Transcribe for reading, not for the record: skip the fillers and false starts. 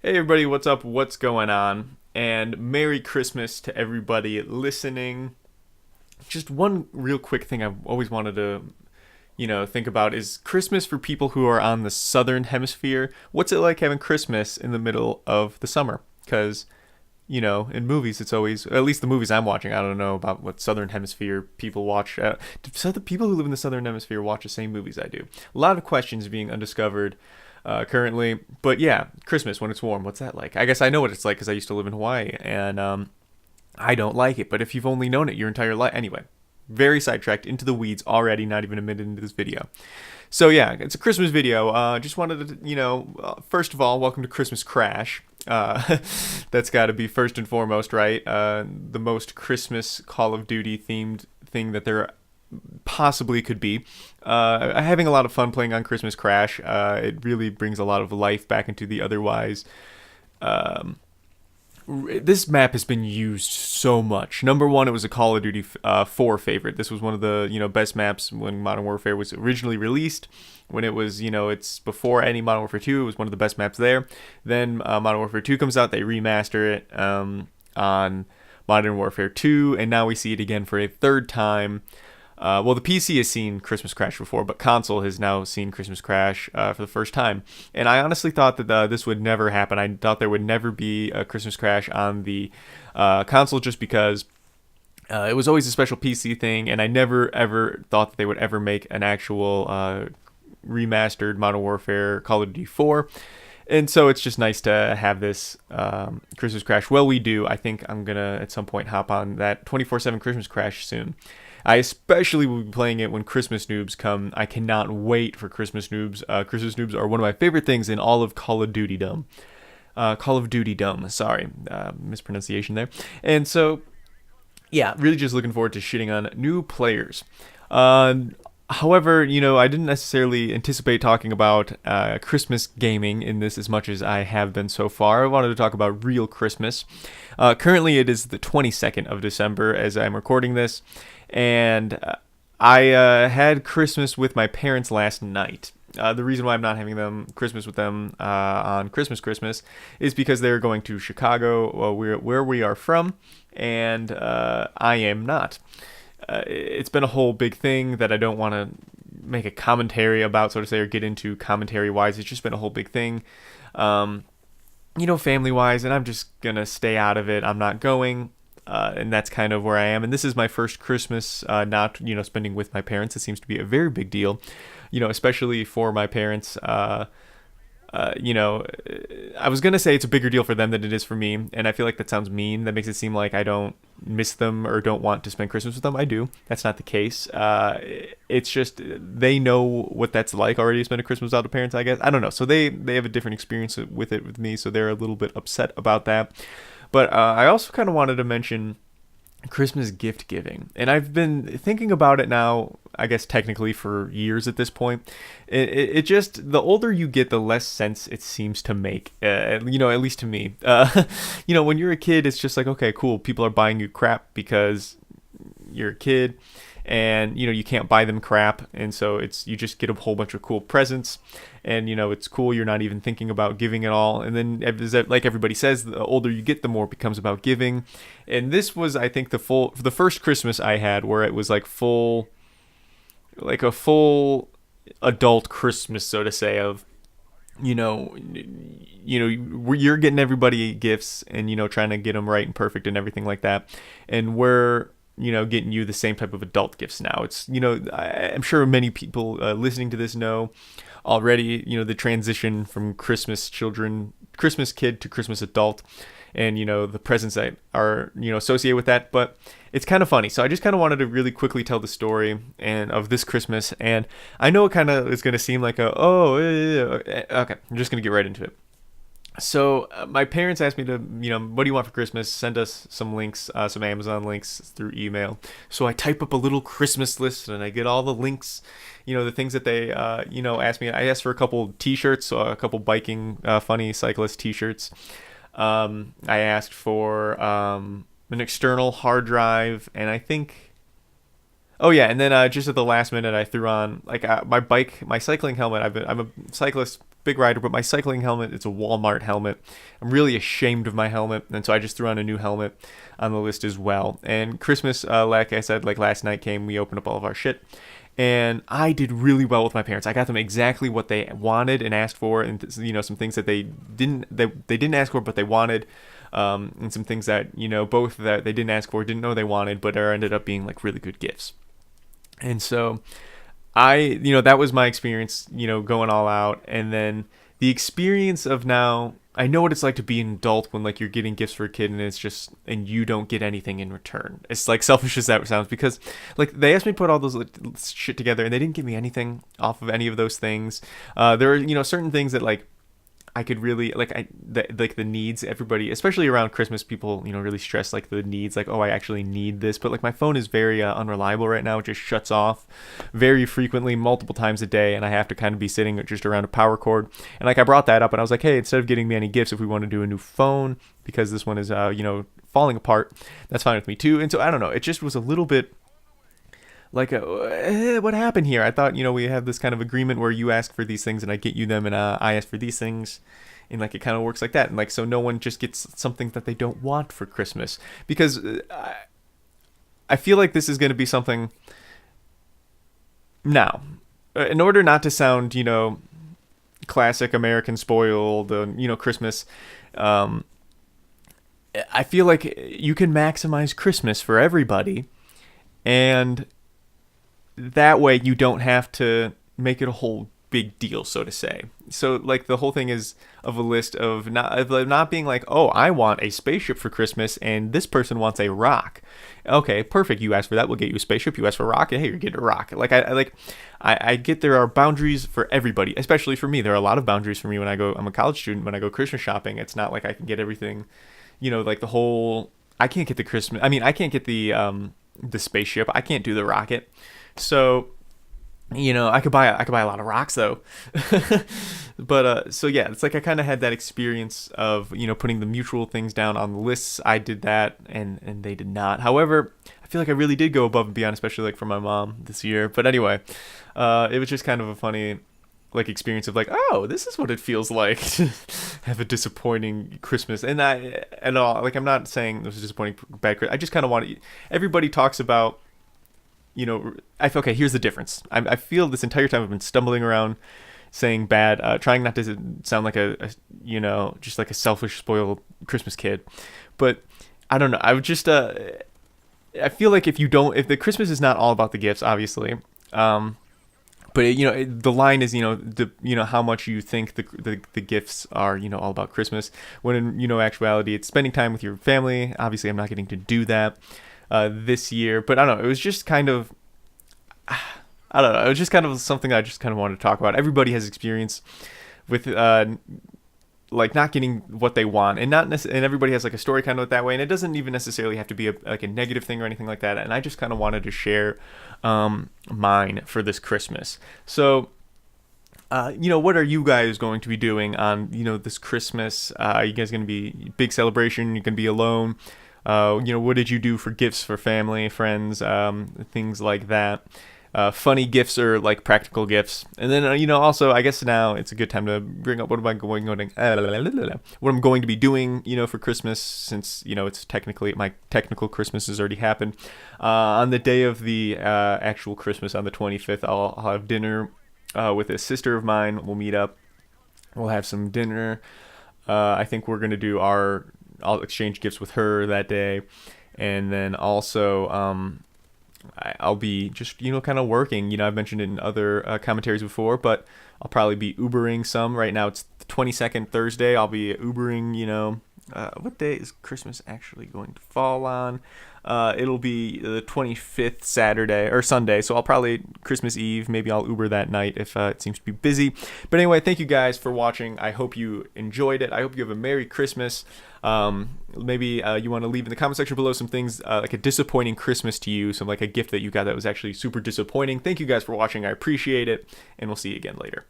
Hey everybody, what's up? What's going on? And Merry Christmas to everybody listening. Just one real quick thing I've always wanted to, think about is Christmas for people who are on the southern hemisphere. What's it like having Christmas in the middle of the summer? Because, in movies, it's always, at least the movies I'm watching, I don't know about what southern hemisphere people watch. Do the people who live in the southern hemisphere watch the same movies I do? A lot of questions being undiscovered currently. But yeah, Christmas when it's warm, what's that like? I guess I know what it's like because I used to live in Hawaii, and I don't like it. But if you've only known it your entire life, anyway, very sidetracked into the weeds already. Not even a minute into this video. So yeah, it's a Christmas video. Just wanted to, first of all, welcome to Christmas Crash. That's got to be first and foremost, right? The most Christmas Call of Duty themed thing that there possibly could be. Having a lot of fun playing on Christmas Crash. It really brings a lot of life back into the otherwise. Um, this map has been used so much. Number one, it was a Call of Duty 4 favorite. This was one of the best maps when Modern Warfare was originally released. When it was it's before any Modern Warfare 2, it was one of the best maps there. Then Modern Warfare 2 comes out, they remaster it on Modern Warfare 2, and now we see it again for a third time. The PC has seen Christmas Crash before, but console has now seen Christmas Crash for the first time. And I honestly thought that this would never happen. I thought there would never be a Christmas Crash on the console just because it was always a special PC thing, and I never ever thought that they would ever make an actual remastered Modern Warfare Call of Duty 4. And so it's just nice to have this Christmas Crash. Well, we do. I think I'm going to, at some point, hop on that 24/7 Christmas Crash soon. I especially will be playing it when Christmas Noobs come. I cannot wait for Christmas Noobs. Christmas Noobs are one of my favorite things in all of Call of Duty Dumb. Call of Duty Dumb, sorry. Mispronunciation there. And so, yeah, really just looking forward to shitting on new players. However, I didn't necessarily anticipate talking about Christmas gaming in this as much as I have been so far. I wanted to talk about real Christmas. Currently, it is the 22nd of December as I'm recording this, and I had Christmas with my parents last night. The reason why I'm not having Christmas with them on Christmas is because they're going to Chicago, where we are from, and I am not. It's been a whole big thing that I don't want to make a commentary about, so to say, or get into commentary-wise. It's just been a whole big thing, family-wise, and I'm just going to stay out of it. I'm not going, and that's kind of where I am. And this is my first Christmas not, spending with my parents. It seems to be a very big deal, especially for my parents. I was going to say it's a bigger deal for them than it is for me, and I feel like that sounds mean. That makes it seem like I don't miss them or don't want to spend Christmas with them. I do. That's not the case. It's just they know what that's like already to spend a Christmas without a parents, I guess. I don't know. So they have a different experience with it with me, so they're a little bit upset about that. But I also kind of wanted to mention Christmas gift giving, and I've been thinking about it now, I guess technically for years at this point. It just, the older you get, the less sense it seems to make, at least to me. When you're a kid, it's just like, okay, cool, people are buying you crap because you're a kid, and you can't buy them crap, and so you just get a whole bunch of cool presents, and it's cool, you're not even thinking about giving it all. And then, like everybody says, the older you get, the more it becomes about giving. And this was, I think, the first Christmas I had where it was like a full adult Christmas, so to say, of you're getting everybody gifts, and trying to get them right and perfect and everything like that, and we're getting you the same type of adult gifts now. It's, I'm sure many people listening to this know already, the transition from Christmas kid to Christmas adult, and, the presents that are, associated with that. But it's kind of funny. So I just kind of wanted to really quickly tell the story of this Christmas. And I know it kind of is going to seem like okay, I'm just going to get right into it. So my parents asked me to, what do you want for Christmas? Send us some links, some Amazon links through email. So I type up a little Christmas list, and I get all the links, the things that they, asked me. I asked for a couple T-shirts, a couple biking, funny cyclist T-shirts. I asked for an external hard drive, and I think... Oh yeah, and then just at the last minute, I threw on my cycling helmet. I'm a cyclist big rider, but my cycling helmet, it's a Walmart helmet. I'm really ashamed of my helmet, and so I just threw on a new helmet on the list as well. And Christmas, like I said, like last night came, we opened up all of our shit, and I did really well with my parents. I got them exactly what they wanted and asked for, and some things that they didn't ask for but they wanted, and some things that both that they didn't ask for, didn't know they wanted, but ended up being like really good gifts. And so that was my experience, going all out. And then the experience of now, I know what it's like to be an adult when like you're getting gifts for a kid and you don't get anything in return. It's like selfish as that sounds, because like they asked me to put all those shit together and they didn't give me anything off of any of those things. There are, certain things that like I could really like the needs. Everybody, especially around Christmas, people really stress like the needs, like, oh, I actually need this, but like my phone is very unreliable right now. It just shuts off very frequently, multiple times a day, and I have to kind of be sitting just around a power cord. And like I brought that up and I was like, hey, instead of getting me any gifts, if we want to do a new phone because this one is falling apart, that's fine with me too. And so I don't know, it just was a little bit like, what happened here? I thought, we have this kind of agreement where you ask for these things and I get you them, and I ask for these things, and like it kind of works like that. And like, so no one just gets something that they don't want for Christmas, because I feel like this is going to be something now, in order not to sound, classic American spoiled, Christmas, I feel like you can maximize Christmas for everybody, and that way you don't have to make it a whole big deal, so to say. So like the whole thing is of a list of not being like, oh, I want a spaceship for Christmas and this person wants a rock. Okay, perfect. You asked for that, we'll get you a spaceship. You asked for a rock, and hey, you're getting a rock. Like I get there are boundaries for everybody, especially for me. There are a lot of boundaries for me when I'm a college student. When I go Christmas shopping, it's not like I can get everything, like the whole. I can't get the Christmas. I mean, I can't get the spaceship. I can't do the rocket. So, I could buy a lot of rocks though. But so yeah, it's like I kind of had that experience of putting the mutual things down on the lists. I did that, and they did not. However, I feel like I really did go above and beyond, especially like for my mom this year. But anyway, it was just kind of a funny like experience of like, oh, this is what it feels like to have a disappointing Christmas. And I'm not saying this was disappointing bad Christmas. I just kind of want to. Everybody talks about. I feel okay. Here's the difference. I feel this entire time I've been stumbling around saying bad, trying not to sound like a just like a selfish, spoiled Christmas kid. But I don't know. I would just I feel like if the Christmas is not all about the gifts, obviously. But the line is how much you think the gifts are all about Christmas. When in actuality it's spending time with your family. Obviously, I'm not getting to do that this year, but I don't know, it was just kind of it was just kind of something I just kind of wanted to talk about. Everybody has experience with like not getting what they want, and and everybody has like a story kind of that way, and it doesn't even necessarily have to be a negative thing or anything like that. And I just kind of wanted to share mine for this Christmas. So what are you guys going to be doing on this Christmas? Are you guys going to be big celebration? You're going to be alone? What did you do for gifts for family, friends, things like that? Funny gifts or like practical gifts. And then, also, I guess now it's a good time to bring up what I'm going to be doing, for Christmas, since, it's technically, my technical Christmas has already happened. On the day of the actual Christmas, on the 25th, I'll have dinner with a sister of mine. We'll meet up. We'll have some dinner. I think we're going to do I'll exchange gifts with her that day, and then also I'll be just kind of working. I've mentioned it in other commentaries before, but I'll probably be Ubering some. Right now it's the 22nd Thursday. I'll be Ubering. What day is Christmas actually going to fall on? It'll be the 25th Saturday or Sunday, so I'll probably Christmas Eve. Maybe I'll Uber that night if it seems to be busy. But anyway, thank you guys for watching. I hope you enjoyed it. I hope you have a Merry Christmas. Maybe you want to leave in the comment section below some things like a disappointing Christmas to you, some like a gift that you got that was actually super disappointing. Thank you guys for watching. I appreciate it, and we'll see you again later.